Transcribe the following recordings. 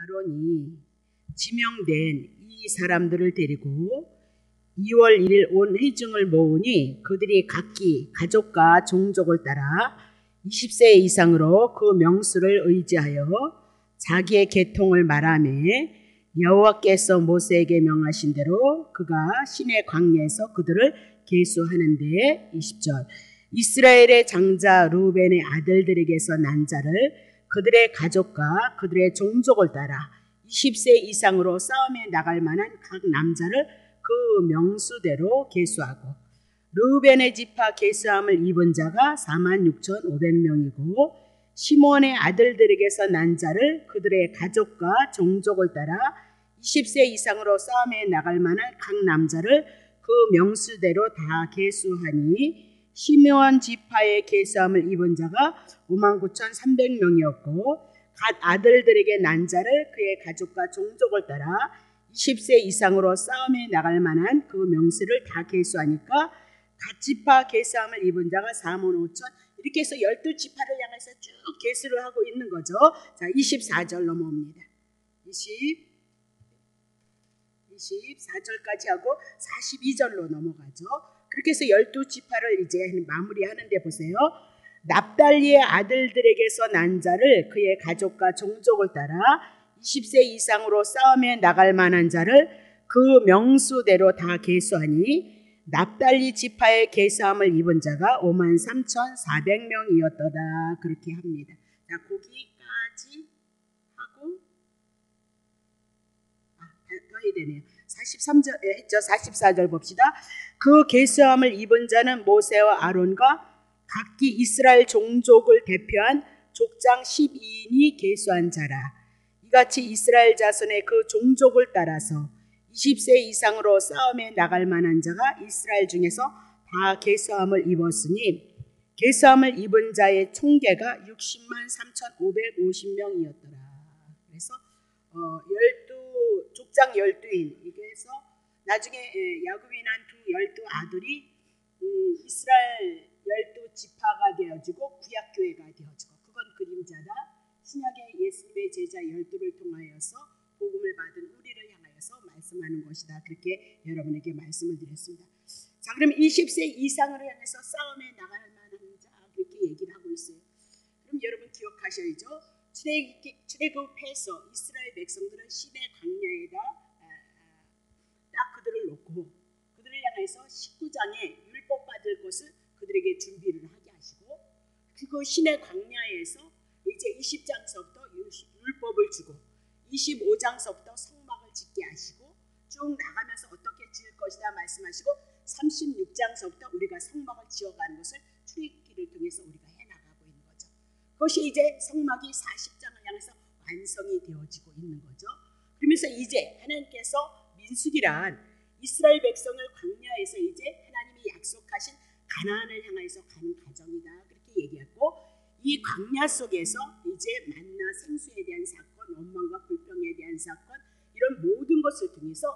아론이 지명된 이 사람들을 데리고 2월 1일 온 회중을 모으니 그들이 각기 가족과 종족을 따라 20세 이상으로 그 명수를 의지하여 자기의 계통을 말하며 여호와께서 모세에게 명하신 대로 그가 시내 광야에서 그들을 계수하는데 20절 이스라엘의 장자 루벤의 아들들에게서 난 자를 그들의 가족과 그들의 종족을 따라 20세 이상으로 싸움에 나갈 만한 각 남자를 그 명수대로 계수하고 루벤의 지파 계수함을 입은 자가 46,500명이고 시몬의 아들들에게서 난 자를 그들의 가족과 종족을 따라 20세 이상으로 싸움에 나갈 만한 각 남자를 그 명수대로 다 계수하니 시므온 지파의 계수함을 입은 자가 59,300명이었고 갓 아들들에게 난 자를 그의 가족과 종족을 따라 20세 이상으로 싸움에 나갈 만한 그 명수를 다 계수하니까 갓 지파 계수함을 입은 자가 45,000 이렇게 해서 12지파를 향해서 쭉 계수를 하고 있는 거죠. 자, 24절 넘어옵니다. 24절까지 하고 42절로 넘어가죠. 그렇게 해서 12지파를 이제 마무리하는데 보세요. 납달리의 아들들에게서 난 자를 그의 가족과 종족을 따라 20세 이상으로 싸움에 나갈 만한 자를 그 명수대로 다 계수하니 납달리 지파의 계수함을 입은 자가 53,400명이었더라. 그렇게 합니다. 자, 거기까지 하고 더 해야 되네요. 43절 했죠. 44절 봅시다. 그 계수함을 입은 자는 모세와 아론과 각기 이스라엘 종족을 대표한 족장 12인이 계수한 자라. 이같이 이스라엘 자손의 그 종족을 따라서 20세 이상으로 싸움에 나갈 만한 자가 이스라엘 중에서 다 계수함을 입었으니 계수함을 입은 자의 총계가 603,550명이었더라. 그래서 족장 12인 이게서 나중에 야곱이 난 두 12아들이 이스라엘 12지파가 되어지고 구약교회가 되어지고 그건 그림자다. 신약의 예수님의 제자 12를 통하여서 복음을 받은 우리를 향하여서 말씀하는 것이다. 그렇게 여러분에게 말씀을 드렸습니다. 자, 그럼 20세 이상으로 향해서 싸움에 나갈 만한 자 그렇게 얘기를 하고 있어요. 그럼 여러분 기억하셔야죠. 출애굽해서 이스라엘 백성들은 시내 광야에다 딱 그들을 놓고 그들을 향해서 19장에 율법 받을 것을 그들에게 준비를 하게 하시고 그리고 시내 광야에서 이제 20장서부터 율법을 주고 25장서부터 성막을 짓게 하시고 쭉 나가면서 어떻게 지을 것이다 말씀하시고 36장서부터 우리가 성막을 지어가는 것을 출애굽기를 통해서 우리가 해나가고 있는 거죠. 그것이 이제 성막이 40장을 향해서 완성이 되어지고 있는 거죠. 그러면서 이제 하나님께서 민수기란 이스라엘 백성을 광야에서 이제 하나님이 약속하신 가나안을 향해서 가는 과정이다. 그렇게 얘기했고 이 광야 속에서 이제 만나 생수에 대한 사건, 원망과 불평에 대한 사건 이런 모든 것을 통해서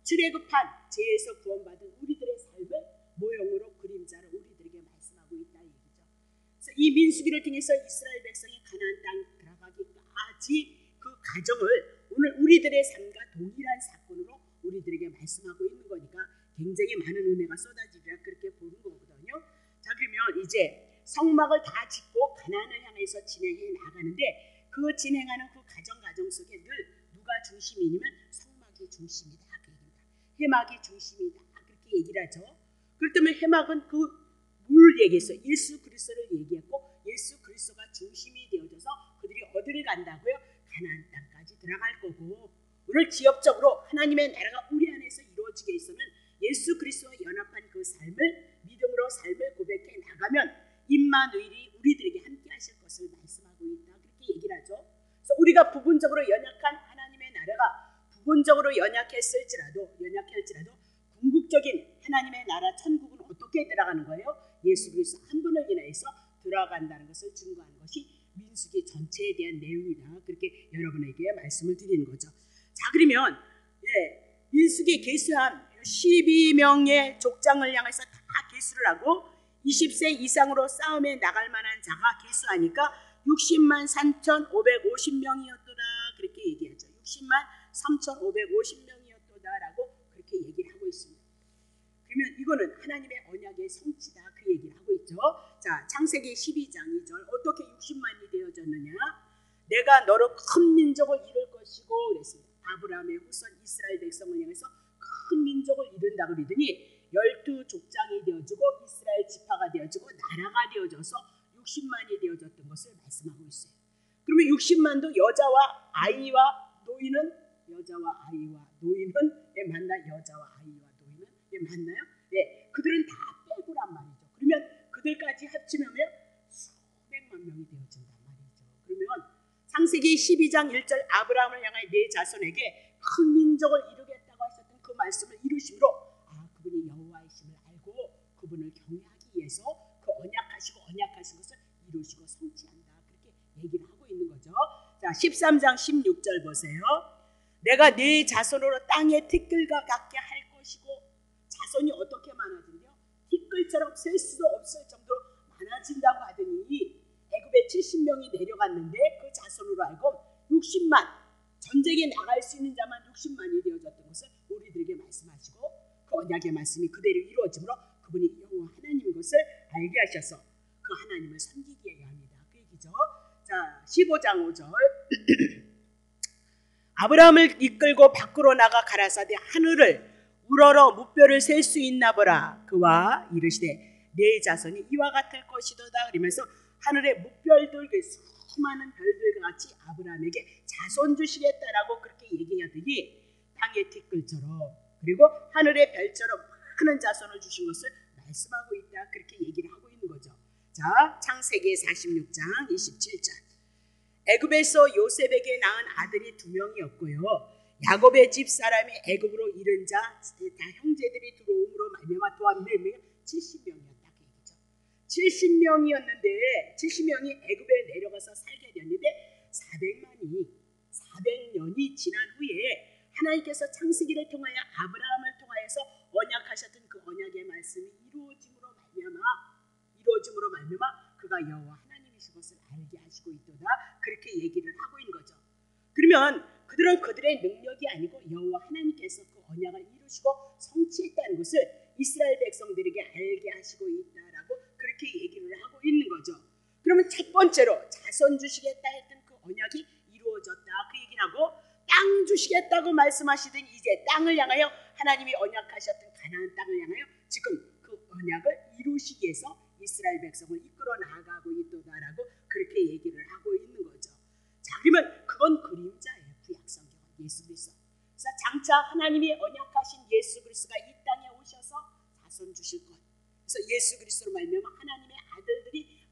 출애굽한 죄에서 구원받은 우리들의 삶을 모형으로 그림자로 우리들에게 말씀하고 있다 얘기죠. 그래서 이 민수기를 통해서 이스라엘 백성이 가나안 땅 들어가기까지 그 과정을 오늘 우리들의 삶과 동일한 사건으로 우리들에게 말씀하고 있는 거니까 굉장히 많은 은혜가 쏟아지리라 그렇게 보는 거거든요. 자, 그러면 이제 성막을 다 짓고 가나안을 향해서 진행해 나가는데 그 진행하는 그 과정 속에 늘 누가 중심이냐면 성막이 중심이다 그 얘기입니다. 회막이 중심이다 그렇게 얘기를 하죠. 그렇다면 회막은 그 뭘 얘기했어요? 예수 그리스도를 얘기했고 예수 그리스도가 중심이 되어져서 그들이 어디를 간다고요? 가나안 땅까지 들어갈 거고 오늘 지역적으로 하나님의 나라가 우리 안에서 이루어지게 있으면 예수 그리스도와 연합한 그 삶을 믿음으로 삶을 고백해 나가면 임마누엘이 우리들에게 함께 하실 것을 말씀하고 있다. 그렇게 얘기를 하죠. 그래서 우리가 부분적으로 연약한 하나님의 나라가 부분적으로 연약할지라도 궁극적인 하나님의 나라 천국은 어떻게 들어가는 거예요? 예수 그리스도 한 분을 인하여서 들어간다는 것을 증거하는 것이 민수기 전체에 대한 내용이다. 그렇게 여러분에게 말씀을 드리는 거죠. 자, 그러면 민수기 계수한 12명의 족장을 향해서 다 계수를 하고 20세 이상으로 싸움에 나갈 만한 자가 계수하니까 603,550명이었더라 그렇게 얘기하죠. 60만 3,550명이었다라고 그렇게 얘기를 하고 있습니다. 그러면 이거는 하나님의 언약의 성취다 그 얘기를 하고 있죠. 자, 창세기 12장 2절 어떻게 60만이 되어졌느냐? 내가 너로 큰 민족을 이룰 것이고 그랬습니다. 아브라함의 후손 이스라엘 백성을 향해서 큰 민족을 이룬다 그러더니 12족장이 되어지고 이스라엘 지파가 되어지고 나라가 되어져서 60만이 되어졌던 것을 말씀하고 있어요. 그러면 60만도 여자와 아이와 노인은 여자와 아이와 노인은 맞나? 여자와 아이와 노인은 맞나요? 네, 그들은 다 빼고란 말이죠. 그러면 그들까지 합치면 수백만 명이 되어진단 말이죠. 그러면 창세기 12장 1절 아브라함을 향하여 내 자손에게 큰 민족을 이루겠다고 하셨던 그 말씀을 이루심으로 그분이 여호와이심을 알고 그분을 경외하기 위해서 그 언약하신 것을 이루시고 성취한다 그렇게 얘기를 하고 있는 거죠. 자, 13장 16절 보세요. 내가 네 자손으로 땅의 티끌과 같게 할 것이고 자손이 어떻게 많아진대요? 티끌처럼 셀 수도 없을 정도로 많아진다고 하더니 애굽에 70명이 내려갔는데 그 자손으로 알고 60만 전쟁에 나갈 수 있는 자만 60만이 되어졌던 것을 우리들에게 말씀하시고 그 언약의 말씀이 그대로 이루어지므로 그분이 여호와 하나님인 것을 알게 하셔서 그 하나님을 섬기게 합니다. 그 얘기죠. 자, 15장 5절 아브라함을 이끌고 밖으로 나가 가라사대 하늘을 우러러 무뼈를 셀 수 있나 보라. 그와 이르시되 내 자손이 이와 같을 것이도다. 그러면서 하늘의 무별들 그 수많은 별들과 같이 아브라함에게 자손 주시겠다라고 그렇게 얘기하더니 땅의 티끌처럼 그리고 하늘의 별처럼 많은 자손을 주신 것을 말씀하고 있다 그렇게 얘기를 하고 있는 거죠. 자, 창세기 46장 27절 애굽에서 요셉에게 낳은 아들이 2명이었고요. 야곱의 집사람이 애굽으로 이른 자 다 형제들이 들어옴으로 말미암아 또한 몇 명? 70명이었다 그 얘기죠. 70명이었는데 70명이 애굽에 내려가서 살게 됐는데 400년이 지난 후에 하나님께서 창세기를 통하여 아브라함을 통하여서 언약하셨던 그 언약의 말씀이 이루어짐으로 말미암아 그가 여호와 하나님이신 것을 알게 하시고 있도다 그렇게 얘기를 하고 있는 거죠. 그러면 그들은 그들의 능력이 아니고 여호와 하나님께서 그 언약을 이루시고 성취했다는 것을 이스라엘 백성들에게 알게 하시고 있다라고 그렇게 얘기를 하고 있는 거죠. 그러면 첫 번째로 자손 주시겠다 했던 그 언약이 이루어졌다 그 얘기를 하고 땅 주시겠다고 말씀하시더니 이제 땅을 향하여 하나님이 언약하셨던 가나안 땅을 향하여 지금 그 언약을 이루시기 위해서 이스라엘 백성을 이끌어 나아가고 있도다라고 그렇게 얘기를 하고 있는 거죠. 자, 그러면 그건 그림자예요. 구약 성경은 예수 그리스도. 그래서 장차 하나님이 언약하신 예수 그리스도가 이 땅에 오셔서 자손 주실 것. 그래서 예수 그리스도로 말미암아 하나님의 아들들이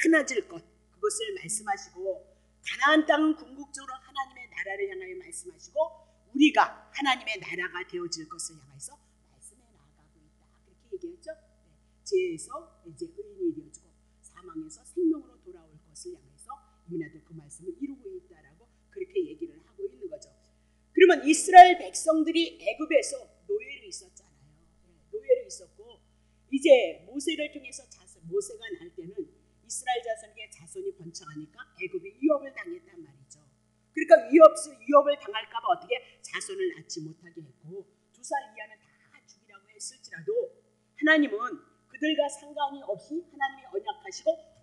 많아질 것. 그것을 말씀하시고 가나안 땅은 궁극적으로 하나님의 나라를 향하여 말씀하시고 우리가 하나님의 나라가 되어질 것을 향해서 말씀해 나아가고 있다. 그렇게 얘기했죠. 죄에서 이제 의인이 되어지고 사망에서 생명으로 돌아올 것을 향해서 이민아도 그 말씀을 이루고 있다라고 그렇게 얘기를 하고 있는 거죠. 그러면 이스라엘 백성들이 애굽에서 노예로 있었잖아요. 노예로 있었고 이제 모세를 통해서 모세가 날 때는 이스라엘 자손에게 자손이 번창하니까 애굽이 위협을 당했단 말이죠. 그러니까 위협을 당할까 봐 어떻게 자손을 낳지 못하게 했고 2살 이하는 다 죽이라고 했을지라도 하나님은 그들과 상관이 없이 하나님이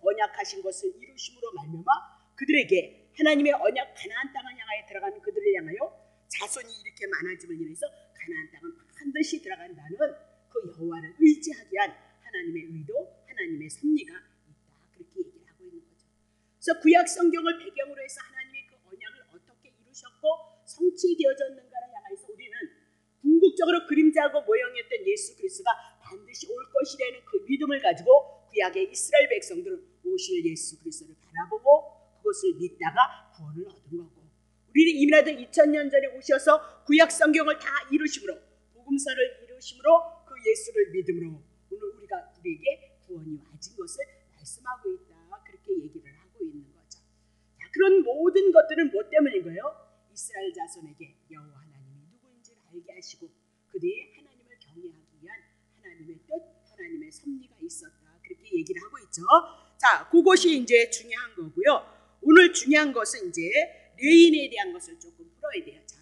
언약하신 것을 이루심으로 말미암아 그들에게 하나님의 언약 가나안 땅을 향하여 들어가는 그들을 향하여 자손이 이렇게 많아짐을 인해서 가나안 땅은 반드시 들어간다는 그 여호와를 의지하게 한 하나님의 의도, 하나님의 섭리가 있다. 그렇게 얘기를 하고 있는 거죠. 그래서 구약 성경을 배경으로 해서 하나님이 그 언약을 어떻게 이루셨고 성취되어졌는가를 향해서 우리는 궁극적으로 그림자하고 모형이었던 예수 그리스도가 반드시 올 것이라는 그 믿음을 가지고 구약의 이스라엘 백성들은 오실 예수 그리스도를 바라보고 그것을 믿다가 구원을 얻은 거고 우리는 이미라도 2000년 전에 오셔서 구약 성경을 다 이루심으로 복음서를 이루심으로 그 예수를 믿음으로 오늘 우리에게 구원이 와진 것을 말씀하고 있다. 그렇게 얘기를 하고 있는 거죠. 자, 그런 모든 것들은 뭐 때문인 거예요? 이스라엘 자손에게 여호와 하나님이 누구인지를 알게 하시고 그들이 하나님을 경외하기 위한 하나님의 뜻, 하나님의 섭리가 있었다. 그렇게 얘기를 하고 있죠. 자, 그것이 이제 중요한 거고요. 오늘 중요한 것은 이제 레인에 대한 것을 조금 풀어야 돼요. 자,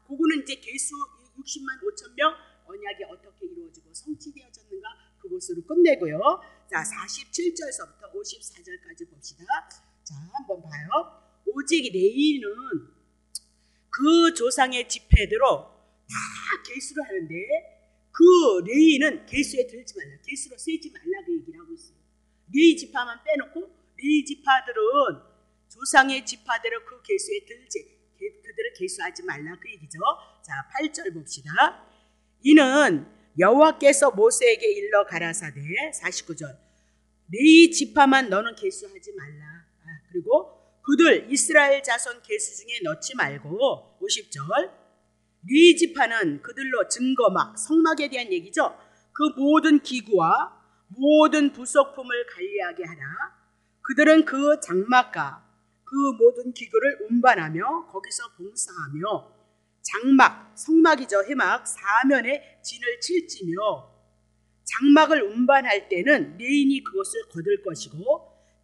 그거는 이제 개수 60만 5천 명 언약이 어떻게 이루어지고 성취되어졌는가 그것으로 끝내고요. 자, 47절서부터 54절까지 봅시다. 자, 한번 봐요. 오직 레인은 그 조상의 지파대로 다 계수를 하는데 그 레위는 계수에 들지 말라, 계수로 세지 말라 그 얘기를 하고 있어요. 레위 지파만 빼놓고 레위 지파들은 조상의 지파대로 그 계수에 들지, 그들을 계수하지 말라 그 얘기죠. 자, 8절 봅시다. 이는 여호와께서 모세에게 일러 가라사대 49절 레위 지파만 너는 계수하지 말라. 그리고 그들 이스라엘 자손 계수 중에 넣지 말고 50절 레위 지파는 그들로 증거막, 성막에 대한 얘기죠. 그 모든 기구와 모든 부속품을 관리하게 하라. 그들은 그 장막과 그 모든 기구를 운반하며 거기서 봉사하며 장막, 성막이죠. 해막 사면에 진을 칠지며 장막을 운반할 때는 레인이 그것을 거둘 것이고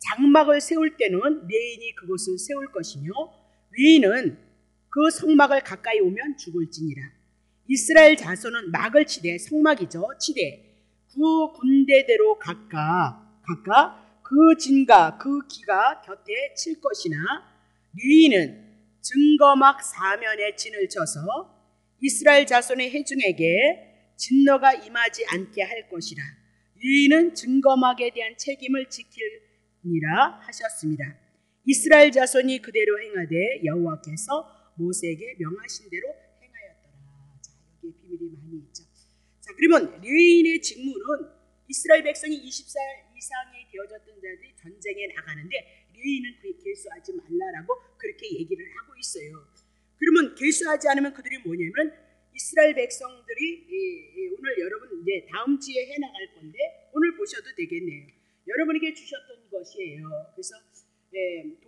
장막을 세울 때는 레인이 그것을 세울 것이며 레인은 그 성막을 가까이 오면 죽을지니라. 이스라엘 자손은 막을 치되, 성막이죠. 치되 그 군대대로 각각 그 진과 그 기가 곁에 칠 것이나 레위는 증거막 사면에 진을 쳐서 이스라엘 자손의 회중에게 진노가 임하지 않게 할 것이라. 레위는 증거막에 대한 책임을 지키니라 하셨습니다. 이스라엘 자손이 그대로 행하되 여호와께서 모세에게 명하신 대로 행하였더라. 자, 여기에 비밀이 많이 있죠. 자, 그러면 레위인의 직무는 이스라엘 백성이 20살 이상이 되어졌던 자들이 전쟁에 나가는데 레위인은 그에 계수하지 말라라고 그렇게 얘기를 하고 있어요. 그러면 계수하지 않으면 그들이 뭐냐면 이스라엘 백성들이 오늘 여러분 이제 다음 주에 해나갈 건데 오늘 보셔도 되겠네요. 여러분에게 주셨던 것이에요. 그래서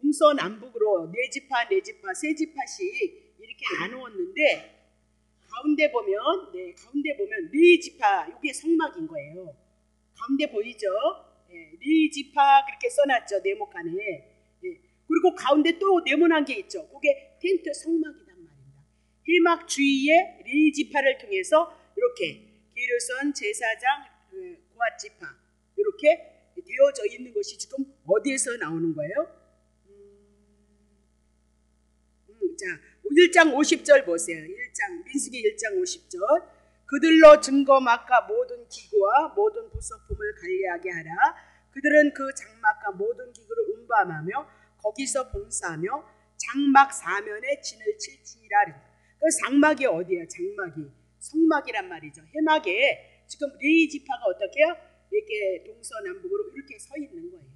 동서남북으로 네 지파 세 지파씩 이렇게 나누었는데 가운데 보면 네 지파, 이게 성막인 거예요. 가운데 보이죠? 네 지파 그렇게 써놨죠. 네모칸에. 그리고 가운데 또 네모난 게 있죠. 그게 텐트 성막이란 말입니다. 해막 주위에 네 지파를 통해서 이렇게 게르손, 제사장, 고앗 지파 이렇게 되어져 있는 것이 지금 어디에서 나오는 거예요? 자, 1장 50절 보세요. 민수기 1장 50절. 그들로 증거막과 모든 기구와 모든 부속품을 관리하게 하라. 그들은 그 장막과 모든 기구를 운반하며 거기서 봉사하며 장막 사면에 진을 칠지니라. 그 장막이 어디예요? 장막이 성막이란 말이죠. 해막에 지금 레위 지파가 어떻게 해요? 이렇게 동서남북으로 이렇게 서 있는 거예요.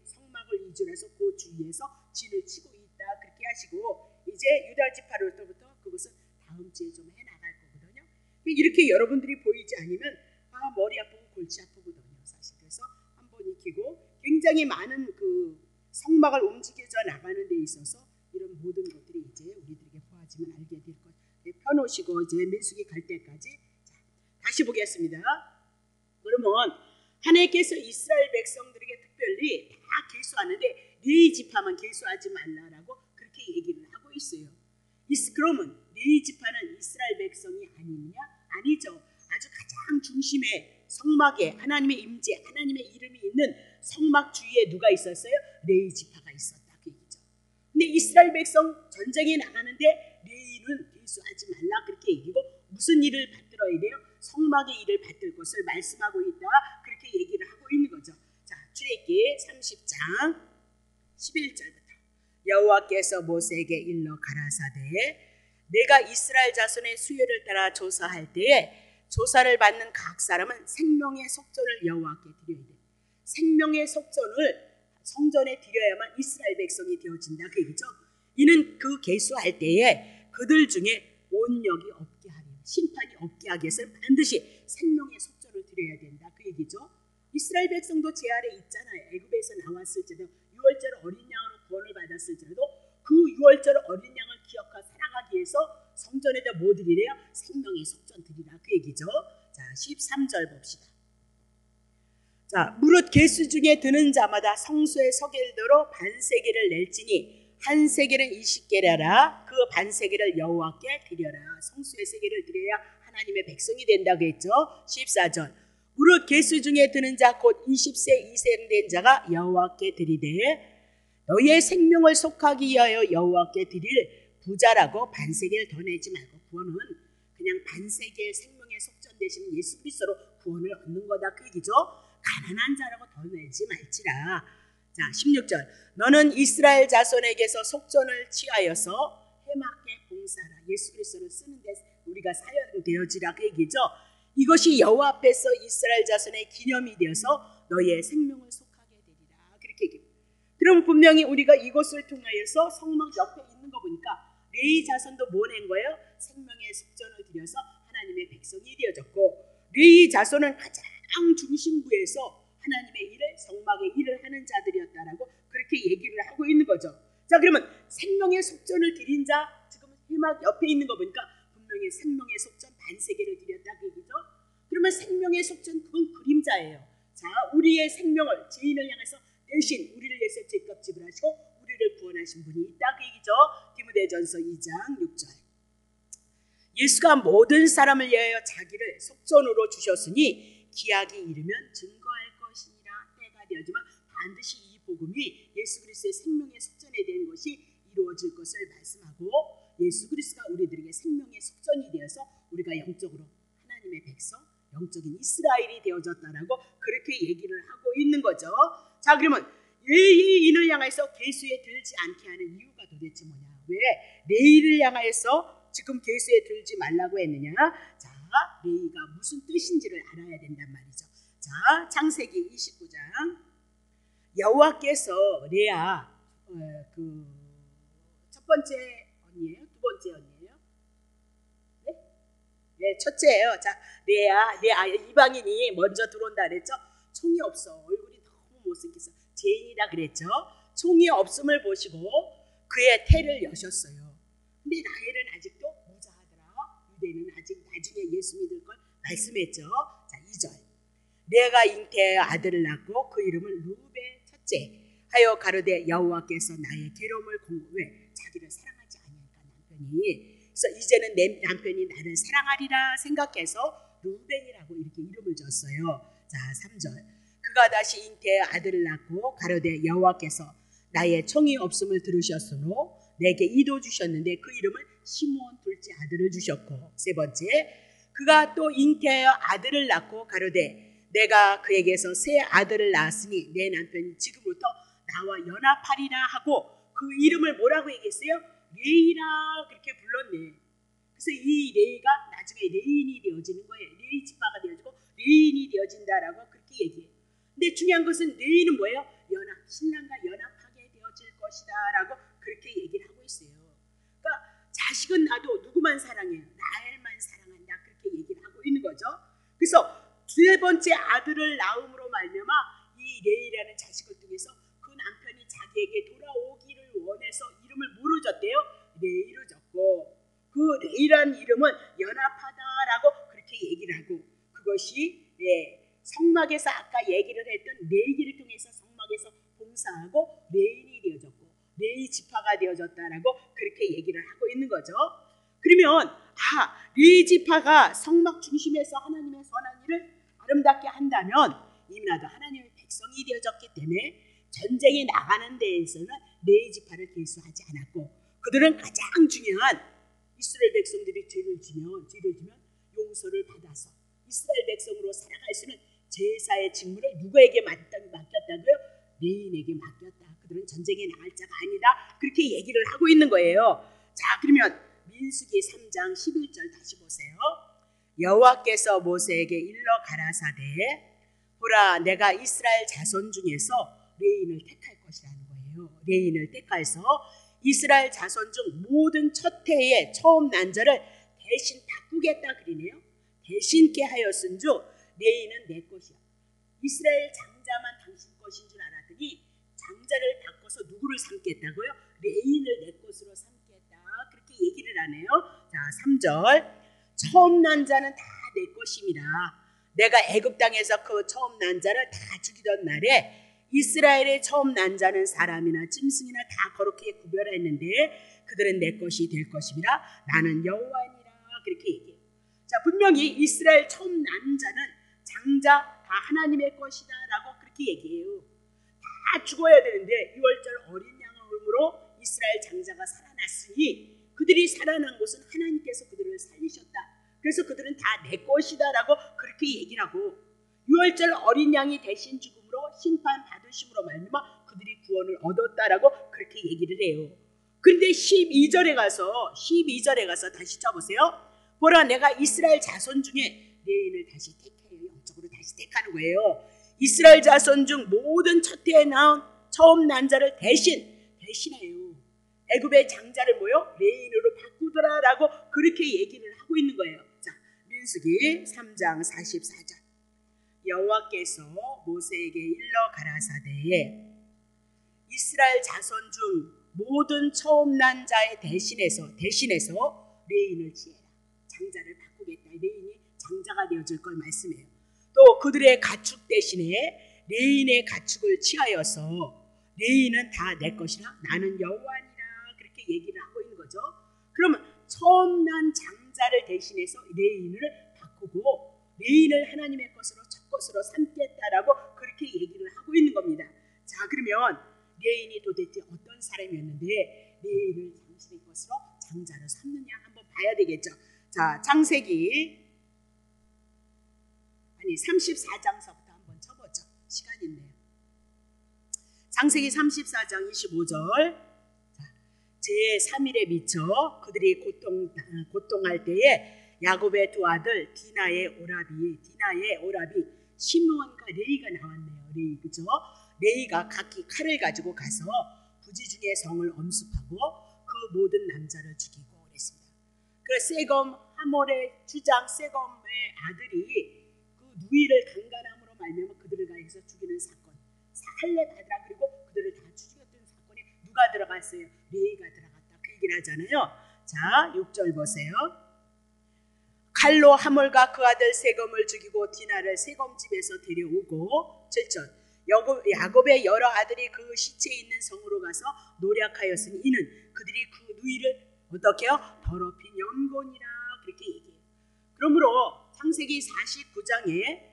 성막을 이주로 해서 그 주위에서 진을 치고 있다 그렇게 하시고 이제 유다 지파로부터 그것을 다음 주에 좀 해나갈 거거든요. 이렇게 여러분들이 보이지 않으면 머리 아프고 골치 아프거든요. 사실 그래서 한번 익히고 굉장히 많은 그 성막을 움직여져 나가는 데 있어서 이런 모든 것들이 이제 우리들에게 보아지면 알게 될 것. 펴놓으시고 이제 민수기 갈 때까지 자, 다시 보겠습니다. 그러면 하나님께서 이스라엘 백성들에게 특별히 다 계수하는데 레위 지파만 계수하지 말라라고 그렇게 얘기를 하고 있어요. 그러면 레위 지파는 이스라엘 백성이 아니냐? 아니죠. 아주 가장 중심에 성막에 하나님의 임재, 하나님의 이름이 있는 성막 주위에 누가 있었어요? 레위 지파가 있었다 그 얘기죠. 근데 이스라엘 백성 전쟁에 나가는데 레위는 계수하지 말라 그렇게 얘기고 무슨 일을 받들어야 돼요? 성막의 일을 받들 것을 말씀하고 있다 그렇게 얘기를 하고 있는 거죠. 자, 출애굽기 30장 11절부터 여호와께서 모세에게 일러 가라사대 내가 이스라엘 자손의 수요를 따라 조사할 때에 조사를 받는 각 사람은 생명의 속전을 여호와께 드려야 돼. 생명의 속전을 성전에 드려야만 이스라엘 백성이 되어진다 그 얘기죠. 이는 그 계수할 때에 그들 중에 온역이 없게 하리라. 심판이 없게 하기 위해서 반드시 생명의 속전을 드려야 된다 그 얘기죠. 이스라엘 백성도 제 아래 있잖아요. 애굽에서 나왔을지라도 유월절 어린 양으로 구원을 받았을지라도 그 유월절 어린 양을 기억하고 살아가기 위해서 성전에다 뭐 드리래요? 생명의 속전 드리라 그 얘기죠. 자, 13절 봅시다. 자, 무릇 계수 중에 드는 자마다 성소의 서겔대로 반세겔을 낼지니 한 세겔은 20게라라. 그 반 세겔을 여호와께 드려라. 성수의 세겔을 드려야 하나님의 백성이 된다고 했죠. 14절. 무릇 계수 중에 드는 자 곧 20세 이생 된 자가 여호와께 드리되 너희의 생명을 속하기 위하여 여호와께 드릴 부자라고 반세겔 더 내지 말고. 구원은 그냥 반세겔 생명의 속전 되시는 예수 그리스도로 구원을 얻는 거다 그 얘기죠. 가난한 자라고 더 내지 말지라. 자 16절. 너는 이스라엘 자손에게서 속전을 취하여서 해맑게 봉사하라. 예수 그리스도를 쓰는 데 우리가 사용되어지라 그 얘기죠. 이것이 여호와 앞에서 이스라엘 자손의 기념이 되어서 너희의 생명을 속하게 되리라. 그렇게 얘기합니다. 그럼 분명히 우리가 이것을 통하여서 성막 옆에 있는 거 보니까 레위 자손도 뭐 낸 거예요? 생명의 속전을 드려서 하나님의 백성이 되어졌고, 레위 자손은 가장 중심부에서 하나님의 일을, 성막의 일을 하는 자들이었다라고 그렇게 얘기를 하고 있는 거죠. 자, 그러면 생명의 속전을 드린 자, 지금 해막 옆에 있는 거 보니까 분명히 생명의 속전 반세겔을 드렸다 그 얘기죠. 그러면 생명의 속전 그건 그림자예요. 자, 우리의 생명을 죄인을 향해서 대신 우리를 위해서 죄값 지불하시고 우리를 구원하신 분이 있다 그 얘기죠. 디모데전서 2장 6절. 예수가 모든 사람을 위하여 자기를 속전으로 주셨으니 기약이 이르면 증거할 것이니라. 때가 되었지만 반드시 이 복음이 예수 그리스도의 생명의 속전에 대한 것이 이루어질 것을 말씀하고, 예수 그리스도가 우리들에게 생명의 속전이 되어서 우리가 영적으로 하나님의 백성, 영적인 이스라엘이 되어졌다라고 그렇게 얘기를 하고 있는 거죠. 자, 그러면 레위인을 향해서 계수에 들지 않게 하는 이유가 도대체 뭐냐? 왜 레위를 향해서 지금 계수에 들지 말라고 했느냐? 자, 레위가 무슨 뜻인지를 알아야 된단 말이죠. 자, 창세기 29장. 여호와께서 레아 그 첫 번째 언니예요? 두 번째 언니예요? 네? 네, 첫째예요. 자, 레아 이방인이 먼저 들어온다 그랬죠? 총이 없어. 얼굴이 너무 못생겼어. 죄인이다 그랬죠? 총이 없음을 보시고 그의 태를 여셨어요. 근데 라헬은 아직도 무자하더라. 유대는 아직 나중에 예수 믿을 걸 말씀했죠. 자, 2절. 내가 잉태하여 아들을 낳고 그 이름을 루벤 첫째 하여 가로되 여호와께서 나의 괴로움을 공고해. 자기를 사랑하지 않으니까 남편이. 그래서 이제는 내 남편이 나를 사랑하리라 생각해서 루벤이라고 이렇게 이름을 줬어요. 자, 3절. 그가 다시 잉태하여 아들을 낳고 가로되 여호와께서 나의 총이 없음을 들으셨으므로 내게 이도 주셨는데 그 이름을 시므온 둘째 아들을 주셨고, 세 번째. 그가 또 잉태하여 아들을 낳고 가로되 내가 그에게서 새 아들을 낳았으니 내 남편이 지금부터 나와 연합하리라 하고 그 이름을 뭐라고 얘기했어요? 레이라 그렇게 불렀네. 그래서 이 레이가 나중에 레인이 되어지는 거예요. 레이 지파가 되어지고 레인이 되어진다라고 그렇게 얘기해요. 근데 중요한 것은 레이는 뭐예요? 연합, 신랑과 연합하게 되어질 것이다 라고 그렇게 얘기를 하고 있어요. 그러니까 자식은 나도 누구만 사랑해요? 나엘만 사랑한다 그렇게 얘기를 하고 있는 거죠. 그래서 세 번째 아들을 낳음으로 말미암아 이 레이라는 자식을 통해서 그 남편이 자기에게 돌아오기를 원해서 이름을 뭐로 줬대요? 레이로 줬고, 그 레이라는 이름은 연합하다라고 그렇게 얘기를 하고, 그것이 성막에서 아까 얘기를 했던 레위기를 통해서 성막에서 봉사하고 레인이 되어졌고 레위 지파가 되어졌다라고 그렇게 얘기를 하고 있는 거죠. 그러면 레위 지파가 성막 중심에서 하나님의 선한 일을 아름답게 한다면 이미나도 하나님의 백성이 되어졌기 때문에 전쟁에 나가는 데에서는 레위 지파를 계수하지 않았고, 그들은 가장 중요한 이스라엘 백성들이 죄를 지면 용서를 받아서 이스라엘 백성으로 살아갈 수 있는 제사의 직무를 누구에게 맡겼다고요? 레인에게 맡겼다. 그들은 전쟁에 나갈 자가 아니다. 그렇게 얘기를 하고 있는 거예요. 자, 그러면 민수기 3장 11절 다시 보세요. 여호와께서 모세에게 일러 가라사대 보라 내가 이스라엘 자손 중에서 레인을 택할 것이라는 거예요. 레인을 택해서 이스라엘 자손 중 모든 첫 해의 처음 난자를 대신 바꾸겠다 그러네요. 대신께 하였은즉 레인은 내 것이야. 이스라엘 장자만 당신 것인 줄 알았더니 장자를 바꿔서 누구를 삼겠다고요? 레인을 내 것으로 삼겠다. 그렇게 얘기를 하네요. 자, 3절. 처음 난 자는 다 내 것입니다. 내가 애굽 땅에서 그 처음 난 자를 다 죽이던 날에 이스라엘의 처음 난 자는 사람이나 짐승이나 다 거룩히 구별했는데 그들은 내 것이 될 것임이라. 나는 여호와니라. 그렇게 얘기해요. 자, 분명히 이스라엘 처음 난 자는 장자 다 하나님의 것이다 라고 그렇게 얘기해요. 다 죽어야 되는데 6월절 어린 양으로 이스라엘 장자가 살아났으니 그들이 살아난 것은 하나님께서 그들을 살리셨다. 그래서 그들은 다 내 것이다 라고 그렇게 얘기를 하고 6월절 어린 양이 대신 죽음으로 심판 받으심으로 말미암아 그들이 구원을 얻었다라고 그렇게 얘기를 해요. 그런데 12절에 가서 다시 쳐보세요. 보라, 내가 이스라엘 자손 중에 레인을 다시 택해요. 영적으로 다시 택하는 거예요. 이스라엘 자손 중 모든 첫 해에 나온 처음 난 자를 대신해요. 애굽의 장자를 레인으로 바꾸더라라고 그렇게 얘기를 하고 있는 거예요. 자, 민수기 3장 44절. 여호와께서 모세에게 일러 가라사대 이스라엘 자손 중 모든 처음 난 자의 대신해서 레인을 지혜라. 장자를 바꾸겠다. 레인이 장자가 되어줄 걸 말씀해요. 또 그들의 가축 대신에 레인의 가축을 취하여서 레인은 다 내 것이라. 나는 여호와니라. 그렇게 얘기를 하고 있는 거죠. 그러면 처음 난 장자를 대신해서 레인을 바꾸고 레인을 하나님의 것으로 첫 것으로 삼겠다라고 그렇게 얘기를 하고 있는 겁니다. 자, 그러면 레인이 도대체 어떤 사람이었는데 레인을 당신의 것으로 장자로 삼느냐 한번 봐야 되겠죠. 자, 창세기 34장서부터 한번 쳐보죠. 시간이 있네요. 창세기 34장 25절. 제3일에 미쳐 그들이 고통할 때에 야곱의 두 아들 디나의 오라비 시므온과 레이가 나왔네요. 레이, 그죠? 레이가 각기 칼을 가지고 가서 부지 중에 성을 엄습하고 그 모든 남자를 죽이고 그랬습니다. 그 세검 하몰의 주장 세검의 아들이 그 누이를 강간함으로 말미암아 그들을 가해서 죽이는 사건, 할례바드라, 그리고 그들을 다 죽였던 사건에 누가 들어갔어요? 레이가 들어갔다. 그 얘기를 하잖아요. 자, 6절 보세요. 칼로 하몰과 그 아들 세검을 죽이고 디나를 세검 집에서 데려오고 7절. 야곱의 여러 아들이 그 시체에 있는 성으로 가서 노략하였으니 이는 그들이 그 누이를 어떻게요? 더럽힌 연곤이라. 그렇게 얘기해요. 그러므로 창세기 49장에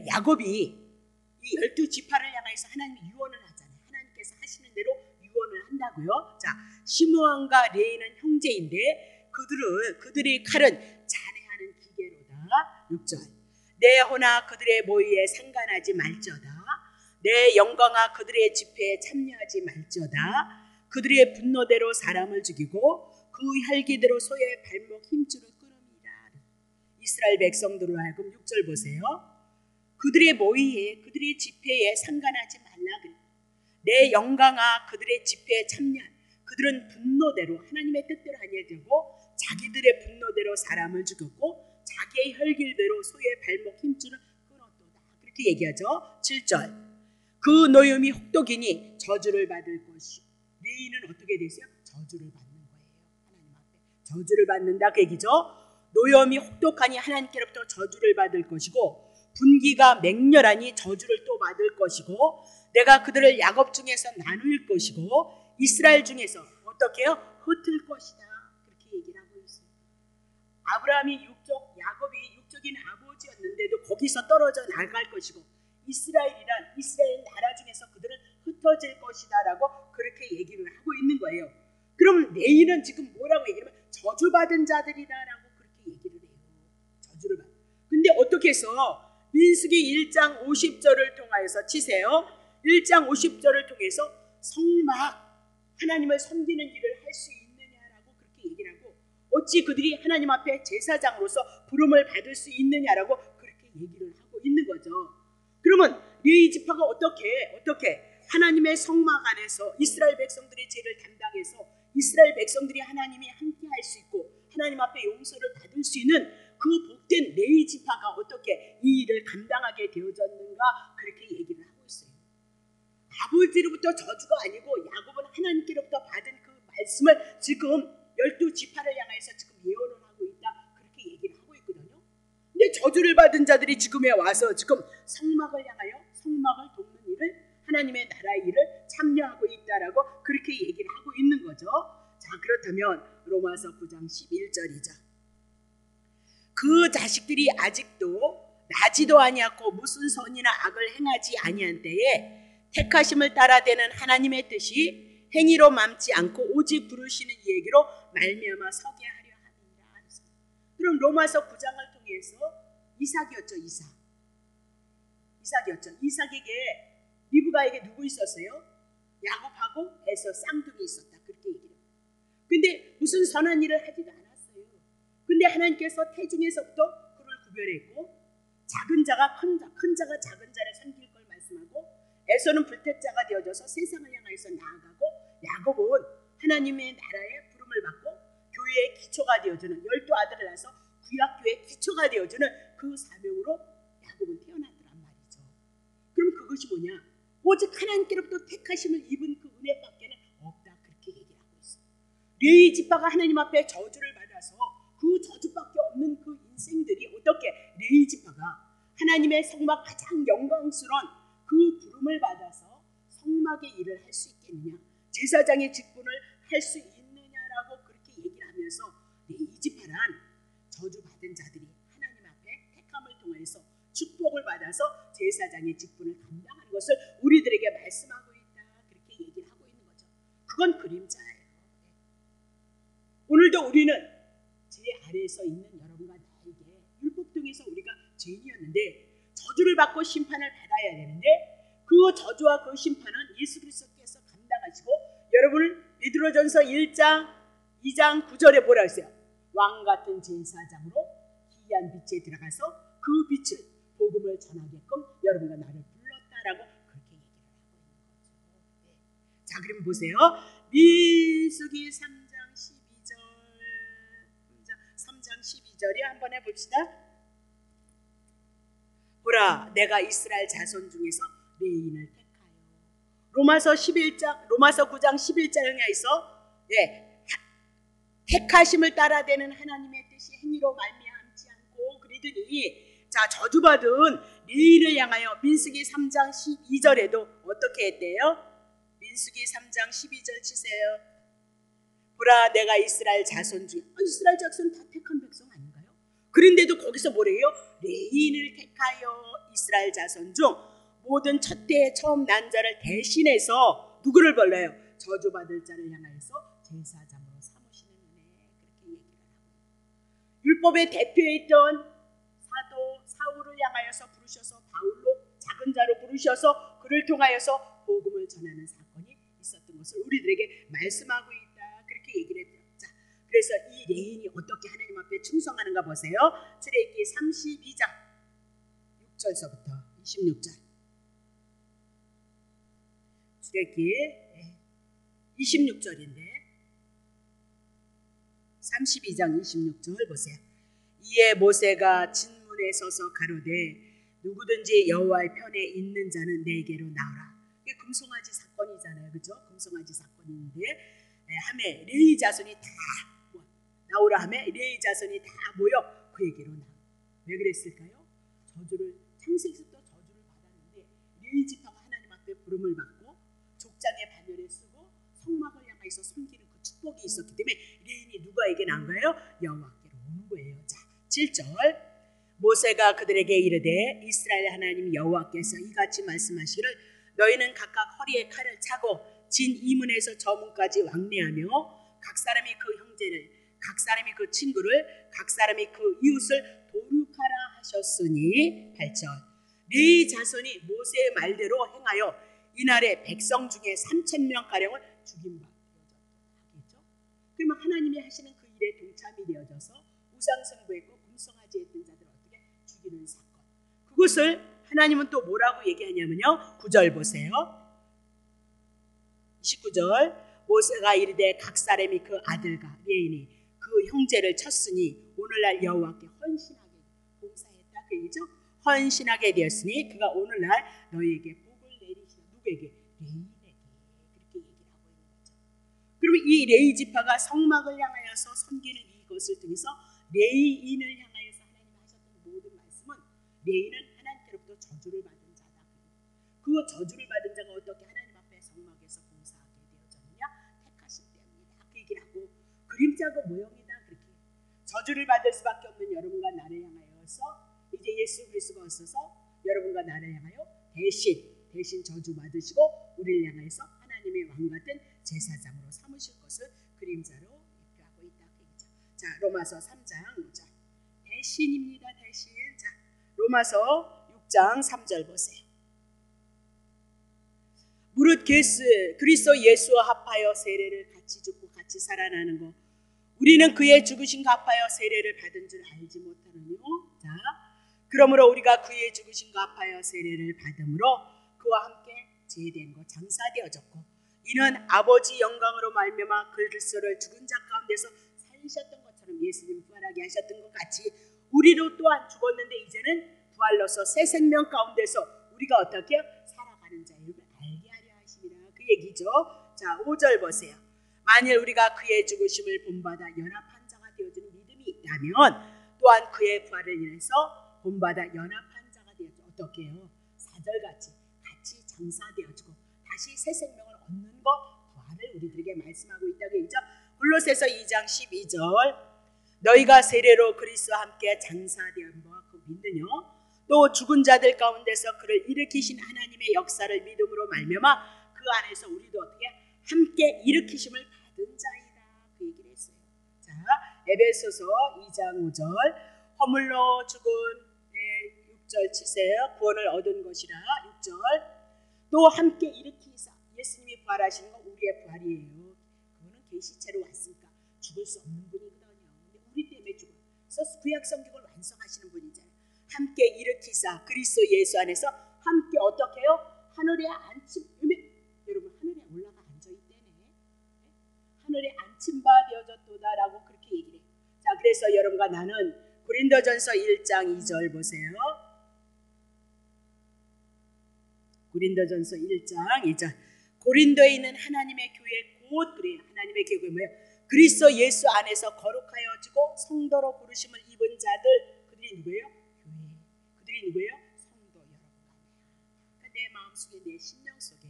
야곱이 이 12지파를 향해서 하나님이 유언을 하잖아요. 하나님께서 하시는 대로 유언을 한다고요. 자, 시므온과 레이는 형제인데 그들의 칼은 잔해하는 기계로다. 6절. 내 호나 그들의 모의에 상관하지 말지어다. 내 영광아 그들의 집회에 참여하지 말지어다. 그들의 분노대로 사람을 죽이고 그 혈기대로 소의 발목 힘줄을 끊음이라. 이스라엘 백성들로 하여금 6절 보세요. 그들의 모의에 그들의 집회에 상관하지 말라. 내 영광아 그들의 집회에 참여한 그들은 분노대로 하나님의 뜻대로 아니하고 자기들의 분노대로 사람을 죽였고 자기의 혈기대로 소의 발목 힘줄을 끊었도다. 그렇게 얘기하죠. 7절. 그 노염이 혹독이니 저주를 받을 것이요. 레이는 어떻게 되세요? 저주를 받는 거예요. 하나님 앞에 저주를 받는다 그 얘기죠. 노염이 혹독하니 하나님께로부터 저주를 받을 것이고 분기가 맹렬하니 저주를 또 받을 것이고 내가 그들을 야곱 중에서 나눌 것이고 이스라엘 중에서 어떻게 해요? 흩을 것이다. 그렇게 얘기를 하고 있어요. 아브라함이 야곱이 육적인 아버지였는데도 거기서 떨어져 나갈 것이고 이스라엘 나라 중에서 그들은 흩어질 것이다라고 그렇게 얘기를 하고 있는 거예요. 그럼 레이는 지금 뭐라고 얘기하면 저주받은 자들이다라고 그렇게 얘기를 해요. 저주를 받. 근데 어떻게 해서 민수기 1장 50절을 통하여서 치세요. 1장 50절을 통해서 성막 하나님을 섬기는 일을 할 수 있느냐라고 그렇게 얘기를 하고 어찌 그들이 하나님 앞에 제사장으로서 부름을 받을 수 있느냐라고 그렇게 얘기를 하고 있는 거죠. 그러면 레위 지파가 어떻게 하나님의 성막 안에서 이스라엘 백성들의 죄를 담당해서 이스라엘 백성들이 하나님이 함께 할 수 있고 하나님 앞에 용서를 받을 수 있는 그 복된 레위 지파가 어떻게 이 일을 감당하게 되어졌는가 그렇게 얘기를 하고 있어요. 아버지로부터 저주가 아니고 야곱은 하나님께로부터 받은 그 말씀을 지금 12지파를 향해서 지금 예언을 하고 있다 그렇게 얘기를 하고 있거든요. 근데 저주를 받은 자들이 지금에 와서 지금 성막을 향하여 성막을 돕는 일을 하나님의 나라의 일을 참여하고 있다라고 그렇게 얘기를 하고 있는 거죠. 자, 그렇다면 로마서 9장 11절이죠. 그 자식들이 아직도 나지도 아니하고 무슨 선이나 악을 행하지 아니한 때에 택하심을 따라되는 하나님의 뜻이 행위로 맘지 않고 오직 부르시는 얘기로 말미암아 서게 하려 하느니라. 그럼 로마서 9장을 통해서 이삭이었죠. 이삭이었죠. 이삭에게 리브가에게 누구 있었어요? 야곱하고 에서 쌍둥이 있었다. 그렇게 얘기해요. 근데 무슨 선한 일을 하지도 않았어요. 근데 하나님께서 태중에서부터 그를 구별했고 작은 자가 큰 자가 작은 자를 섬길 걸 말씀하고 에서는 불택자가 되어져서 세상을 향하여서 나아가고 야곱은 하나님의 나라의 부름을 받고 교회의 기초가 되어주는 12아들을 낳아서 구약교회의 기초가 되어주는 그 사명으로 야곱은 태어났더란 말이죠. 그럼 그것이 뭐냐? 오직 하나님께로부터 택하심을 입은 그 은혜밖에는 없다. 그렇게 얘기를 하고 있어요. 레위 지파가 하나님 앞에 저주를 받아서 그 저주밖에 없는 그 인생들이 어떻게 레위 지파가 하나님의 성막 가장 영광스러운 그 부름을 받아서 성막의 일을 할 수 있겠느냐, 제사장의 직분을 할 수 있느냐라고 그렇게 얘기를 하면서 레위 지파란 저주받은 자들이 하나님 앞에 택함을 통해서 축복을 받아서 제사장의 직분을 감당하는 것을 우리들에게 말씀하고 있다. 그렇게 얘기를 하고 있는 거죠. 그건 그림자예요. 오늘도 우리는 제 아래에서 있는 여러분과 나에게 율법 등에서 우리가 죄인이었는데 저주를 받고 심판을 받아야 되는데 그 저주와 그 심판은 예수 그리스도께서 감당하시고 여러분을 베드로전서 1장 2장 9절에 뭐라 했어요? 왕같은 제사장으로 기이한 빛에 들어가서 그 빛을 복음을 전하게끔 여러분과 나를 불렀다라고 그렇게 얘기를 하고 있는 거죠. 네. 자, 그럼 보세요. 민수기 3장 12절 3장 12절에 한번 해봅시다. 보라, 내가 이스라엘 자손 중에서 레인을 택하여. 로마서 9장 11절에 있어 택하심을 따라되는 하나님의 뜻이 행위로 말미암지 않고 그러더니, 자, 저주받은 레인을 향하여 민수기 3장 12절에도 어떻게 했대요? 민수기 3장 12절 치세요. 보라, 내가 이스라엘 자손 중에, 이스라엘 자손은 다 택한 백성 아닌가요? 그런데도 거기서 뭐래요? 레인을 택하여 이스라엘 자손 중 모든 첫 해에 처음 난 자를 대신해서 누구를 불러요? 저주받을 자를 향하여서 제사장으로 삼으시는 은혜. 그렇게 얘기를 하고, 율법의 대표였던 사도 사울을 향하여서 부르셔서 바울로 작은 자로 부르셔서 그를 통하여서 복음을 전하는 사건이 있었던 것을 우리들에게 말씀하고 있다. 그렇게 얘기를 했죠. 자, 그래서 이 레인이 어떻게 하나님 앞에 충성하는가 보세요. 출애굽기 32장 6절서부터 26절. 출애굽기 26절인데 32장 26절 보세요. 이에 모세가 진문에 서서 가로되 누구든지 여호와의 편에 있는 자는 내게로 나오라. 이게 금송아지 사건이잖아요, 그렇죠? 금송아지 사건인데 하매 레위 자손이 다 나오라 하매 레위 자손이 다 모여 그에게로 나오. 왜 그랬을까요? 창세기부터 저주를 받았는데 레위 지파가 하나님 앞에 부름을 받고 족장의 반열에 쓰고 성막을 향해서 섬기는 그 축복이 있었기 때문에 레인이 누구에게 난 거예요? 여호와께로 오는 거예요. 자, 7절. 모세가 그들에게 이르되 이스라엘 하나님 여호와께서 이같이 말씀하시기를 너희는 각각 허리에 칼을 차고 진 이문에서 저 문까지 왕래하며 각 사람이 그 형제를, 각 사람이 그 친구를, 각 사람이 그 이웃을 도륙하라 하셨으니. 8절. 레위 자손이 모세의 말대로 행하여 이날에 백성 중에 3,000명가량을 죽인 바 되어졌죠. 그러면 하나님이 하시는 그 일에 동참이 되어져서 우상숭배했고 금송아지 했던 자들을 어떻게 죽이는 사건, 그것을 하나님은 또 뭐라고 얘기하냐면요, 9절 보세요. 29절. 모세가 이르되 각 사람이 그 아들과 레인이 그 형제를 쳤으니 오늘날 여호와께 헌신하게 봉사했다. 그 얘기죠. 헌신하게 되었으니 그가 오늘날 너희에게 복을 내리시라. 누구에게? 레인에게. 그렇게 얘기를 하고 있는 거죠. 그러면 이 레위 지파가 성막을 향하여서 섬기는 이것을 통해서 레위인을 향하여서 하나님이 하셨던 모든 말씀은 레위는 하나님께로부터 저주를 받은 자다. 그 그 저주를 받은 자가 어떻게 하나님 앞에 성막에서 봉사하게 되어졌느냐? 택하신 때문이다. 그 얘기를 하고 그림자고 모형이다. 그렇게 저주를 받을 수밖에 없는 여러분과 나를 향하여서 이제 예수 그리스도가 오셔서 여러분과 나를 향하여 대신 저주 받으시고 우리를 향해서 하나님의 왕 같은 제사장으로 삼으실 것을 그림자로 예표하고 있다. 그 얘기죠. 자, 로마서 3장 5절. 대신입니다. 대신. 자, 로마서 6장 3절 보세요. 무릇 그리스도 예수와 합하여 세례를 같이 죽고 같이 살아나는 것, 우리는 그의 죽으심과 합하여 세례를 받은 줄 알지 못하느뇨. 자, 그러므로 우리가 그의 죽으심과 합하여 세례를 받음으로 그와 함께 제된 것 장사되어졌고, 이는 아버지 영광으로 말미암아 그리스도를 죽은 자 가운데서 살리셨던 것처럼 예수님 부활하게 하셨던 것 같이 우리로 또한 죽었는데 이제는 부활로서 새 생명 가운데서 우리가 어떻게 살아가는 자임을 알게 하려 하심이라. 그 얘기죠. 자, 5절 보세요. 만일 우리가 그의 죽으심을 본받아 연합한 자가 되어지는 믿음이 있다면 또한 그의 부활을 인해서 본받아 연합한 자가 되어져. 어떻게 해요? 4절같이 같이 장사되어지고 다시 새 생명을 얻는 것, 부활을 우리들에게 말씀하고 있다고 했죠. 골로새서 2장 12절. 너희가 세례로 그리스도와 함께 장사되은 바와 그 믿느뇨. 또 죽은 자들 가운데서 그를 일으키신 하나님의 역사를 믿음으로 말미암아 그 안에서 우리도 어떻게 함께 일으키심을 받은 자이다. 그 얘기를 했어요. 자, 에베소서 2장 5절. 허물로 죽은 6절 치세요. 구원을 얻은 것이라. 6절. 또 함께 일으키사. 예수님이 부활하시는 건 우리의 부활이에요. 그거는 계시체로 왔으니까 죽을 수 없는 분이거든요. 근데 우리 때문에 죽어요. 그래서 구약 성경을 완성하시는 분이잖아요. 함께 일으키사 그리스도 예수 안에서 함께 어떻게 해요? 하늘에 앉힌, 여러분 하늘에 올라가 앉아있대네. 하늘에 앉힌 바 되어졌도다라고 그렇게 얘기를 해요. 자, 그래서 여러분과 나는 고린도전서 1장 2절 보세요. 고린도전서 1장 2절. 고린도에 있는 하나님의 교회 곧 그래요. 하나님의 교회가 뭐예요? 그리스도 예수 안에서 거룩하여지고 성도로 부르심을 입은 자들. 그들이 누구예요? 교회. 그들이 누구예요? 성도 여러분과 그러니까 내 마음속에 내 심령 속에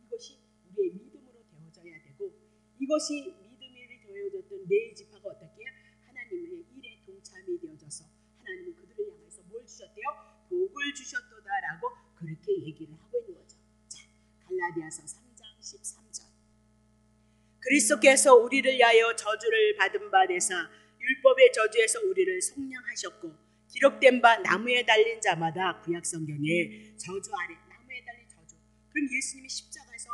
이것이 우리의 믿음으로 되어져야 되고, 이것이 믿음이 되어졌던 내 지파가 어떻게 해요? 하나님의 일에 동참이 되어져서 하나님은 그들을 향해서 뭘 주셨대요? 복을 주셨도다라고 그렇게 얘기를 하고 있는 거죠. 자, 갈라디아서 3장 13절. 그리스도께서 우리를 위하여 저주를 받은 바 되사 율법의 저주에서 우리를 속량하셨고, 기록된 바 나무에 달린 자마다 구약 성경에 저주 아래, 나무에 달린 저주. 그럼 예수님이 십자가에서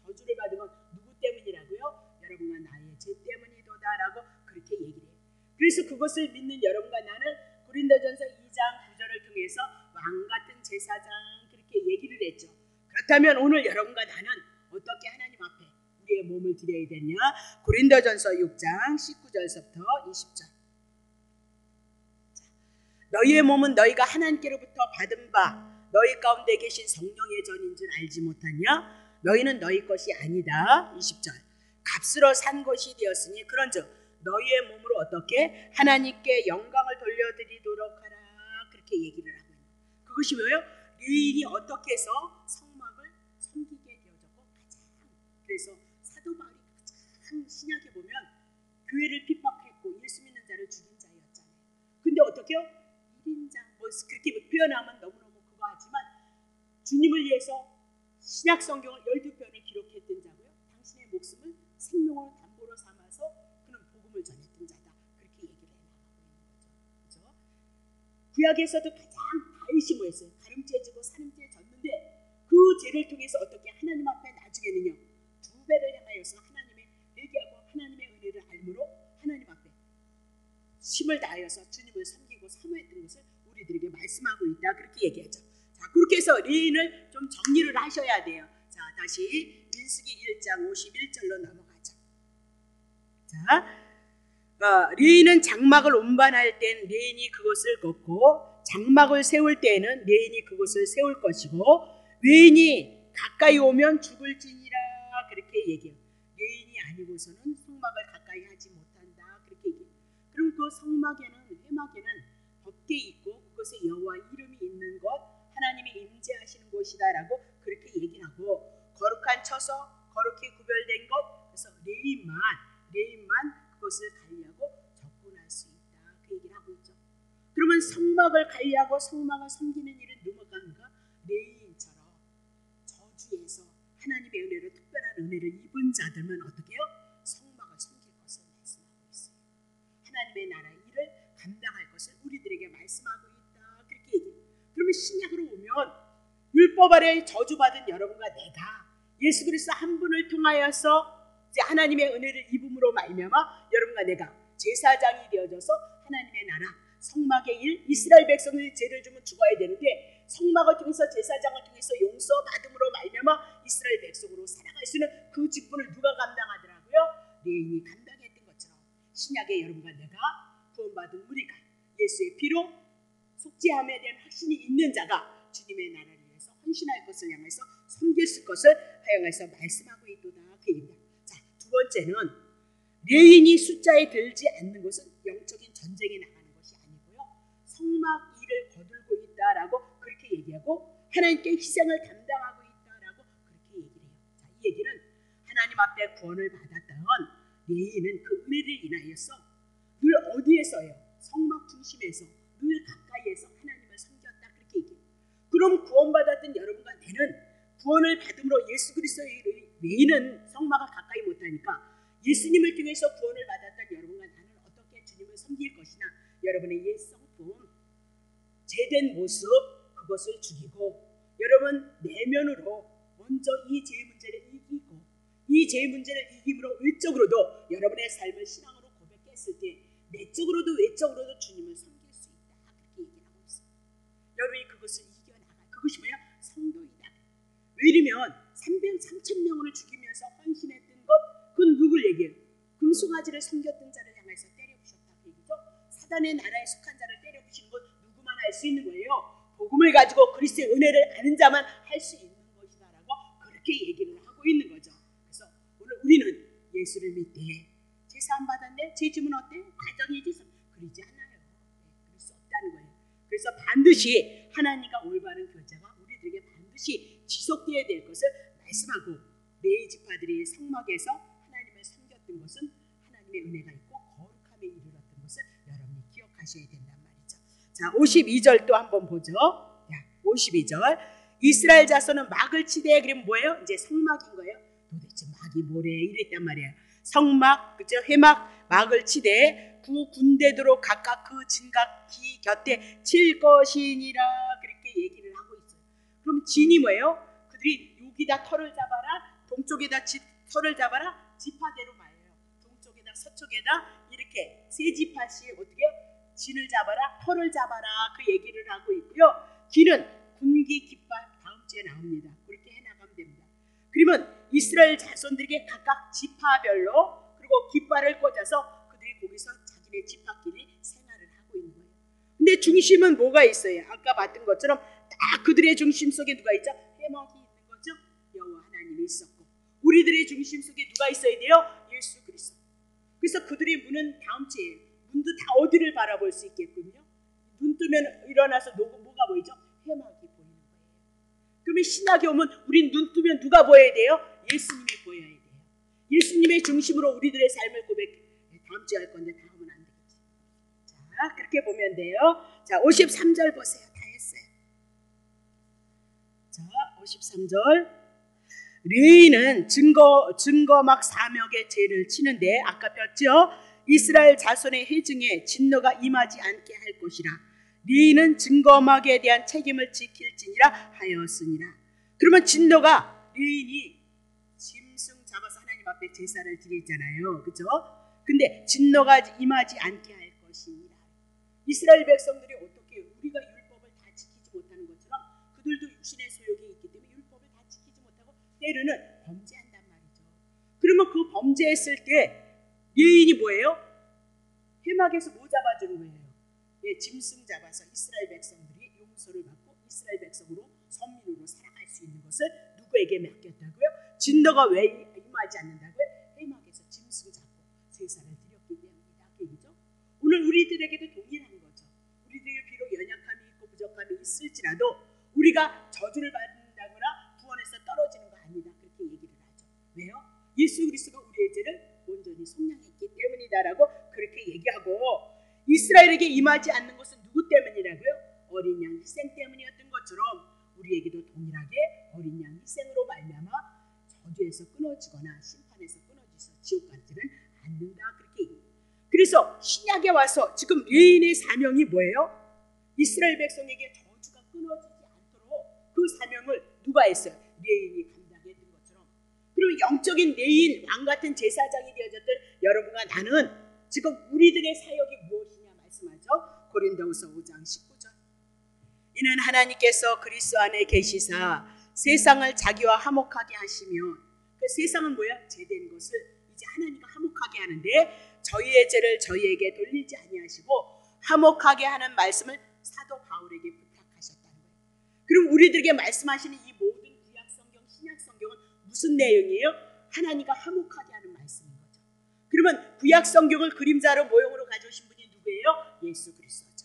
저주를 받은 건 누구 때문이라고요? 여러분과 나의 죄 때문이도다라고 그렇게 얘기를 해요. 그래서 그것을 믿는 여러분과 나는 고린도전서 2장 9절을 통해서 왕 같은 제사장 그렇게 얘기를 했죠. 그렇다면 오늘 여러분과 나는 어떻게 하나님 앞에 우리의 몸을 드려야 되냐? 고린도전서 6장 19절부터 20절. 너희의 몸은 너희가 하나님께로부터 받은 바 너희 가운데 계신 성령의 전인 줄 알지 못하냐? 너희는 너희 것이 아니다. 20절. 값으로 산 것이 되었으니 그런즉 너희의 몸으로 어떻게 하나님께 영광을 돌려드리도록 하라. 그렇게 얘기를 하고 있는 거예요. 그것이 뭐예요? 유인이 어떻게 해서 성막을 섬기게 되어졌고, 그래서 사도 바울이 가장 신약에 보면 교회를 핍박했고 예수 믿는 자를 죽인 자였잖아요. 근데 어떻게요? 1인자 뭐 그렇게 표현하면 너무너무 그거 하지만 주님을 위해서 신약 성경을 12편을 기록했던 자고요. 당신의 목숨을 생명을 담보로 삼아서 그는 복음을 전했던 자다. 그렇게 얘기를 해나가고 있는 거죠. 그렇죠? 구약에서도 가장 다윗이 뭐였어요? 가늠죄 지고 산음죄 졌는데 그 죄를 통해서 어떻게 하나님 앞에 나중에는요 2배를 향하여서 하나님의 회개하고 하나님의 은혜를 알므로 하나님 앞에 힘을 다하여서 주님을 섬기고 사모했던 것을 우리들에게 말씀하고 있다. 그렇게 얘기하죠. 자, 그렇게 해서 리인을 좀 정리를 하셔야 돼요. 자, 다시 민수기 1장 51절로 넘어가죠. 자, 리인은 장막을 운반할 땐 리인이 그것을 걷고 장막을 세울 때에는 리인이 그것을 세울 것이고 리인이 가까이 오면 죽을지니라. 그렇게 얘기해요. 리인이 아니고서는 성막을 가까이 하지 못한다. 그렇게 얘기해요. 그럼 그 성막에는 회막에는 덮개 있고 그것에 여호와 이름이 있는 것, 하나님이 임재하시는 곳이다라고 그렇게 얘기를 하고, 거룩한 처소, 거룩히 구별된 것, 그래서 레위인만 그것을 관리하고 접근할 수 있다, 그 얘기를 하고 있죠. 그러면 성막을 관리하고 성막을 섬기는 일은 누가 하는가? 레위인처럼 저주에서 하나님의 은혜로, 특별한 은혜를 입은 자들만 어떻게 해요? 성막을 섬길 것을 말씀하고 있어요. 하나님의 나라 일을 감당할 것을 우리들에게 말씀하고 있다, 그렇게 얘기해요. 그러면 신약으로 오면 율법 아래 저주받은 여러분과 내가 예수 그리스도 한 분을 통하여서 이제 하나님의 은혜를 입음으로 말미암아 여러분과 내가 제사장이 되어져서 하나님의 나라, 성막의 일, 이스라엘 백성들이 죄를 주면 죽어야 되는데 성막을 통해서, 제사장을 통해서 용서받음으로 말미암아 이스라엘 백성으로 살아갈 수 있는 그 직분을 누가 감당하더라고요? 레위인이 감당했던 것처럼 신약의 여러분과 내가 구원받은 우리가 예수의 피로 속죄함에 대한 확신이 있는 자가 주님의 나라를 위해서 헌신할 것을 향해서 섬길 것을 하여해서 말씀하고 있도다, 그 얘기입니다. 자, 두 번째는 레위인이 숫자에 들지 않는 것은 영적인 전쟁에 나가는 것이 아니고요, 성막 일을 거들고 있다라고 그렇게 얘기하고 하나님께 희생을 담당하고 있다라고 그렇게 얘기를 해요. 자, 이 얘기는 하나님 앞에 구원을 받았던 레위인은 그 은혜를 인하여서 늘 어디에서요? 성막 중심에서, 늘 가까이에서 하나님을 섬겼다, 그렇게 얘기해요. 그럼 구원받았던 여러분과 나는 구원을 받음으로 예수 그리스도의 외에는 성막을 가까이 못하니까 예수님을 통해서 구원을 받았던 여러분과 나는 어떻게 주님을 섬길 것이나 여러분의 옛 성품, 죄된 모습, 그것을 죽이고 여러분 내면으로 먼저 이 죄의 문제를 이기고 이 죄의 문제를 이김으로 외적으로도 여러분의 삶을 신앙으로 고백했을 때 내적으로도 외적으로도 주님을 섬길 수 있다, 그렇게 얘기를 하고 있어요. 여러분이 그것을 이겨나갈, 그것이 뭐야? 성도이다. 왜냐면 3,000명을 죽이면서 헌신했던 것, 그건 누굴 얘기해요? 금송아지를 섬겼던 자를 향해서 때려부셨다, 그 얘기죠. 사단의 나라에 속한 자를 때려부시는 건 누구만 할 수 있는 거예요? 복음을 가지고 그리스도의 은혜를 아는 자만 할 수 있는 것이다라고 그렇게 얘기를 하고 있는 거죠. 그래서 오늘 우리는 예수를 믿되 제사함 받았네, 죄 지면 어때? 가정이지, 그러지 않아요. 그럴 수 없다는 거예요. 그래서 반드시 하나님과 올바른 교제가 우리들에게 반드시 지속되어야 될 것을 말씀하고, 레위 지파들이 성막에서 하나님을 섬겼던 것은 하나님의 은혜가 있고 거룩함에 이르렀던 것을 여러분이 기억하셔야 된단 말이죠. 자, 52절 또 한번 보죠. 52절, 이스라엘 자손은 막을 치되, 그러면 뭐예요? 이제 성막인 거예요. 도대체 막이 뭐래 이랬단 말이에요. 성막, 그죠? 회막, 막을 치되 구 군대도로 각각 그 진각기 곁에 칠 것이니라, 그렇게 얘기를 하고 있어요. 그럼 진이 뭐예요? 그들이 여기다 터를 잡아라, 동쪽에다 터를 잡아라, 지파대로 말해요. 동쪽에다 서쪽에다 이렇게 세 지파씩 어떻게 진을 잡아라, 터를 잡아라, 그 얘기를 하고 있고요. 기는 군기 깃발, 다음 주에 나옵니다. 그렇게 해나가면 됩니다. 그러면 이스라엘 자손들에게 각각 지파별로 그리고 깃발을 꽂아서 그들이 거기서 자기네 지파끼리 생활을 하고 있는 거예요. 근데 중심은 뭐가 있어요? 아까 봤던 것처럼 딱 그들의 중심 속에 누가 있죠? 해막이 있는 거죠. 여호와 하나님이 있었고, 우리들의 중심 속에 누가 있어야 돼요? 예수 그리스도. 그래서 그들의 문은 다음 주에 문도 다 어디를 바라볼 수 있겠군요. 눈 뜨면 일어나서 뭐가 보이죠? 해막이 보이는 거예요. 그러면 신약에 오면 우린 눈 뜨면 누가 보여야 돼요? 예수님이 보여야 돼요. 예수님의 중심으로 우리들의 삶을 고백해. 다음 주에 할 건데 다음은 안 되겠지. 자, 그렇게 보면 돼요. 자, 53절 보세요. 다 했어요. 자, 53절. 레위인은 증거막 사명의 죄를 치는데 아까 폈죠? 이스라엘 자손의 회중에 진노가 임하지 않게 할 것이라. 레위인은 증거막에 대한 책임을 지킬지니라 하였으니라. 그러면 진노가, 레위인이 짐승 잡아서 하나님 앞에 제사를 드리잖아요, 그죠? 근데 진노가 임하지 않게 할 것이니라. 이스라엘 백성들이 어떻게 우리가 율법을 다 지키지 못하는 것처럼 그들도 육신의 소욕이 있기 때문에 율법을 다 지키지 못하고 때로는 범죄한단 말이죠. 그러면 그 범죄했을 때 레위인이 뭐예요? 회막에서 뭐 잡아주는 거예요? 예, 짐승 잡아서 이스라엘 백성들이 용서를 받고 이스라엘 백성으로 선민으로 살아갈 수 있는 것을 누구에게 맡겼다고요? 진노가 왜 임하지 않는다고요? 회막에서 짐승 잡고 제사를 드렸기 때문이다, 그 얘기죠. 오늘 우리들에게도 동일한 거죠. 우리들이 비록 연약함이 있고 부족함이 있을지라도 우리 우리가 저주를 받는다거나 구원에서 떨어지는 거 아니다 그렇게 얘기를 하죠. 왜요? 예수 그리스도가 우리의 죄를 온전히 속량했기 때문이다라고 그렇게 얘기하고, 이스라엘에게 임하지 않는 것은 누구 때문이라고요? 어린 양 희생 때문이었던 것처럼 우리에게도 동일하게 어린 양 희생으로 말미암아 저주에서 끊어지거나 심판에서 끊어져서 지옥 가지는 않는다 그렇게 얘기해요. 그래서 신약에 와서 지금 레인의 사명이 뭐예요? 이스라엘 백성에게 저주가 끊어지지 않도록 그 사명을 누가 했어요? 레인이 감당했던 것처럼. 그리고 영적인 레인 왕 같은 제사장이 되어졌던 여러분과 나는 지금 우리들의 사역이 무엇이냐 말씀하죠. 고린도후서 5장 19절. 이는 하나님께서 그리스도 안에 계시사 세상을 자기와 화목하게 하시면, 그 세상은 뭐야? 죄된 것을 이제 하나님과 화목하게 하는데 저희의 죄를 저희에게 돌리지 아니하시고 화목하게 하는 말씀을 사도 바울에게 부탁하셨다는 거예요. 그럼 우리들에게 말씀하시는 이 모든 구약 성경, 신약 성경은 무슨 내용이에요? 하나님과 화목하게 하는 말씀인 거죠. 그러면 구약 성경을 그림자로 모형으로 가져오신 분이 누구예요? 예수 그리스도죠.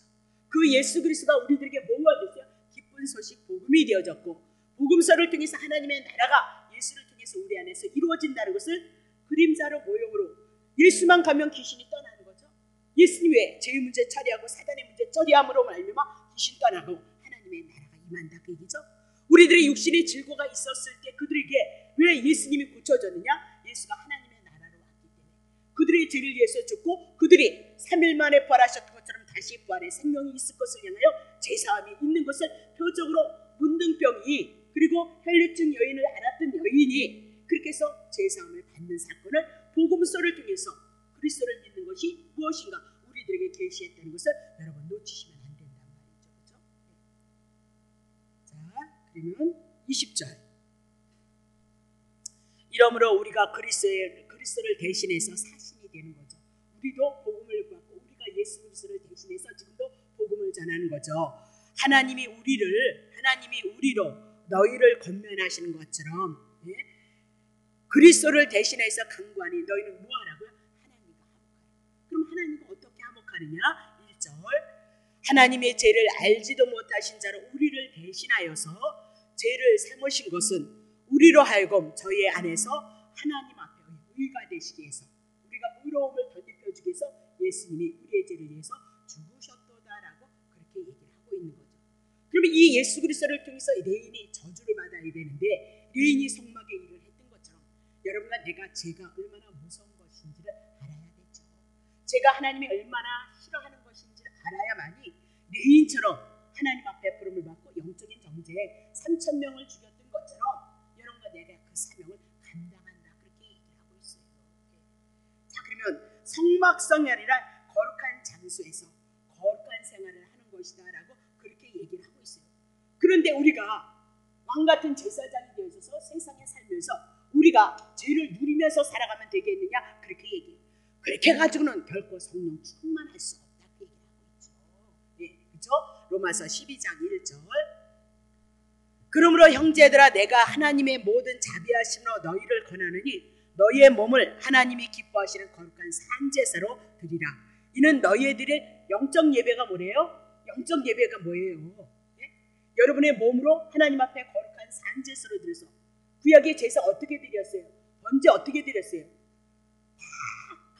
그 예수 그리스도가 우리들에게 뭐가 됐어요? 기쁜 소식 복음이 되어졌고, 복음서를 통해서 하나님의 나라가 예수를 통해서 우리 안에서 이루어진다는 것을 그림자로 모형으로, 예수만 가면 귀신이 떠나는 거죠. 예수님 외에 죄의 문제 처리하고 사단의 문제 처리함으로 말미암아 귀신 떠나고 하나님의 나라가 임한다 그 얘기죠. 우리들의 육신의 질고가 있었을 때 그들에게 왜 예수님이 고쳐졌느냐? 예수가 하나님의 나라로 왔기 때문에 그들의 죄를 위해서 죽고 그들이 3일 만에 부활하셨던 것처럼 다시 부활의 생명이 있을 것을 향하여 제사함이 있는 것을 표적으로, 문둥병이 그리고 혈류증 여인을 앓았던 여인이 그렇게 해서 제사함을 받는 사건을 복음서를 통해서 그리스도를 믿는 것이 무엇인가 우리들에게 계시했다는 것을 여러분 놓치시면 안 된단 말이죠. 그렇죠? 자, 그러면 20절. 이러므로 우리가 그리스도를 대신해서 사신이 되는 거죠. 우리도 복음을 받고 우리가 예수 그리스도를 대신해서 지금도 복음을 전하는 거죠. 하나님이 우리로 너희를 권면하시는 것처럼, 예? 그리스도를 대신해서 강구하니 너희는 뭐하라고요? 하나님과 화목하라. 그럼 하나님과 어떻게 화목하느냐? 1절. 하나님의 죄를 알지도 못하신 자로 우리를 대신하여서 죄를 삼으신 것은 우리로 하여금 저희 안에서 하나님 앞에 의가 되시기 위해서, 우리가 의로움을 덧입혀주기 위해서 예수님이 우리의 죄를 위해서 죽으셨도다라고 그렇게 얘기를 하고 있는 거죠. 그러면 이 예수 그리스도를 통해서 레인이 저주를 받아야 되는데 레인이 성막에 일을 했던 것처럼 여러분과 내가 죄가 얼마나 무서운 것인지를 알아야겠죠. 죄가 하나님이 얼마나 싫어하는 것인지를 알아야만이 레인처럼 하나님 앞에 부름을 받고 영적인 정죄 3,000명을 죽였던 것처럼 여러분과 내가 그 사명을 감당한다 그렇게 얘기를 하고 있어요. 자, 그러면 성막성열이란 거룩한 장소에서 거룩한 생활을 하는 것이다 라고 그렇게 얘기를 하고 있어요. 그런데 우리가 왕같은 제사장이 되어서 세상에 살면서 우리가 죄를 누리면서 살아가면 되겠느냐 그렇게 얘기해요. 그렇게 가지고는 결코 성령 충만할 수 없다 그 얘기를 하고 있죠. 네, 그렇죠? 로마서 12장 1절. 그러므로 형제들아 내가 하나님의 모든 자비하심으로 너희를 권하느니 너희의 몸을 하나님이 기뻐하시는 거룩한 산제사로 드리라. 이는 너희의 드릴 영적 예배가 뭐래요? 영적 예배가 뭐예요? 네? 여러분의 몸으로 하나님 앞에 거룩한 산제사로 드려서, 구약의 제사 어떻게 드렸어요? 번제 어떻게 드렸어요?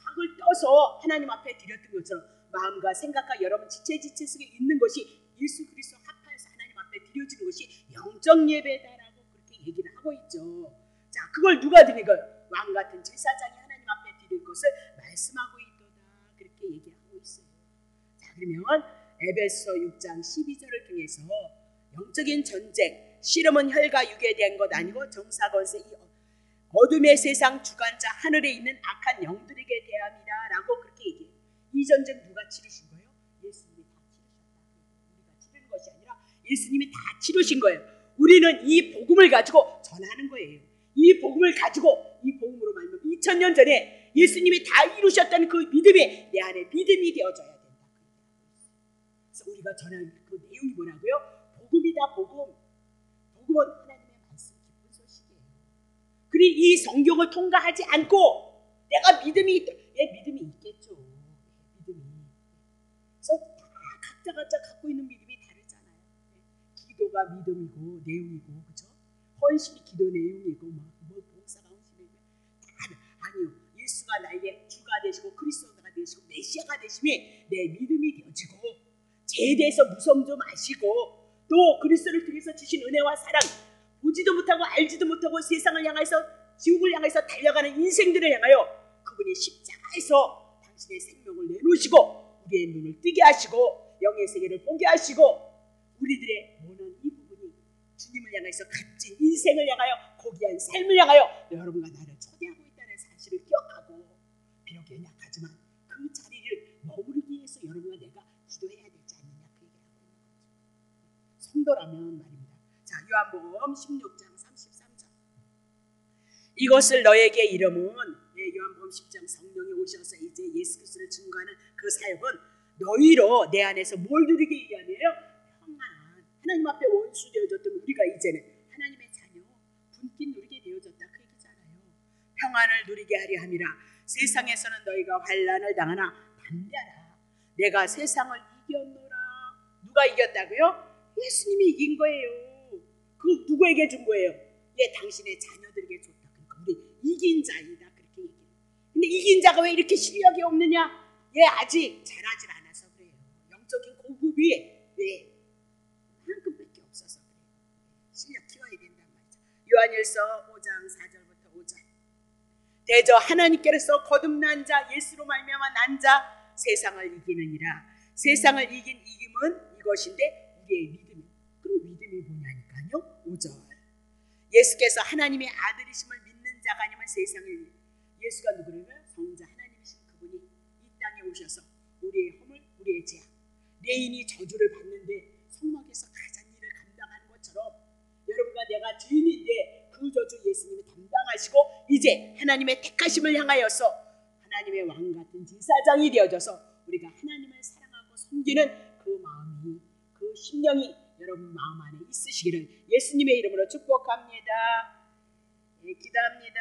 각을 떠서 하나님 앞에 드렸던 것처럼 마음과 생각과 여러분 지체 속에 있는 것이 예수 그리스도 합하여서 하나님 앞에 드려지는 것이 영적 예배다라고 그렇게 얘기를 하고 있죠. 자, 그걸 누가 드리는 거예요? 왕 같은 제사장이 하나님 앞에 드릴 것을 말씀하고 있도다 그렇게 얘기하고 있어요. 자, 그러면 에베소 6장 12절을 통해서 영적인 전쟁, 씨름은 혈과 육에 대한 것 아니고 정사건세 이 어둠의 세상 주관자 하늘에 있는 악한 영들에게 대함이다 라고 그렇게 얘기해요. 이 전쟁 누가 치르신 거예요? 예수님이 다 치르셨다. 우리가 치르는 것이 아니라 예수님이 다 치르신 거예요. 우리는 이 복음을 가지고 전하는 거예요. 이 복음을 가지고 이 복음으로 말하면 2000년 전에 예수님이 다 이루셨다는 그 믿음이 내 안에 믿음이 되어져야 된다. 그래서 우리가 전하는 그 내용이 뭐라고요? 복음이다. 복음. 복음은 하나님의 말씀 기쁜 소식이에요. 그리고 이 성경을 통과하지 않고 내가 믿음이 있겠죠. 믿음이. 그래서 다 각자 갖고 있는 믿음이 다르잖아요. 기도 기도가 믿음이고 내용이고, 그죠? 헌신이 기도 내용이고, 뭐 봉사가 헌신이고, 아니요. 예수가 나에게 주가 되시고 그리스도가 되시고 메시아가 되심이 내 믿음이 되어지고, 죄에 대해서 무서움도 마시고, 또 그리스도를 통해서 주신 은혜와 사랑, 보지도 못하고 알지도 못하고 세상을 향해서, 지옥을 향해서 달려가는 인생들을 향하여 그분이 십자가에서 당신의 생명을 내놓으시고 우리의 눈을 뜨게 하시고 영의 세계를 보게 하시고, 우리들의 원하는 이 부분이 주님을 향해서 값진 인생을 향하여 고귀한 삶을 향하여 여러분과 나를 초대하고 있다는 사실을 기억하고, 비록 연약하지만 그 자리를 머무르기 위해서 여러분과 내가 기도해야 되지 않느냐, 그 얘기를 하고 있는 거죠. 성도라면 말입니다. 자, 요한복음 16장 33절. 이것을 너에게 이름은, 요한복음 10장 성령이 오셔서 이제 예수 그리스도를 증거하는 그 사역은 너희로 내 안에서 뭘 누리게 위함이에요? 평안. 하나님 앞에 원수 되어졌던 우리가 이제는 하나님의 자녀, 분깃 누리게 되어졌다, 그 얘기잖아요. 평안을 누리게 하려 함이라. 세상에서는 너희가 환난을 당하나 담대하라. 내가 세상을 이겼노라. 누가 이겼다고요? 예수님이 이긴 거예요. 그 누구에게 준 거예요? 당신의 자녀들에게 줬다. 그러니까 우리 이긴 자이다, 그렇게 얘기해요. 근데 이긴 자가 왜 이렇게 실력이 없느냐? 아직 자라질 않아서 그래요. 영적인 고급이 한급밖에 없어서 그래요. 실력 키워야 된단 말이죠. 요한일서 5장 4절부터 5절. 대저 하나님께서 거듭난 자 예수로 말미암아 난 자 세상을 이기느니라. 세상을 이긴 이김은 이것인데 우리의 믿음이. 그럼 믿음이 뭐냐니까요. 5절. 예수께서 하나님의 아들이심을 믿는 자가 아니면 세상을, 예수가 누구냐면 성자 하나님이신 그분이 이 땅에 오셔서 우리의 허물, 우리의 죄악, 레인이 저주를 받는데 성막에서 가장 일을 감당하는 것처럼 여러분과 내가 죄인인데 그 저주 예수님이 담당하시고 이제 하나님의 택하심을 향하여서 하나님의 왕 같은 제사장이 되어져서 우리가 하나님을 사랑하고 섬기는 그 마음이, 그 심령이 여러분 마음 안에 있으시기를 예수님의 이름으로 축복합니다. 기도합니다.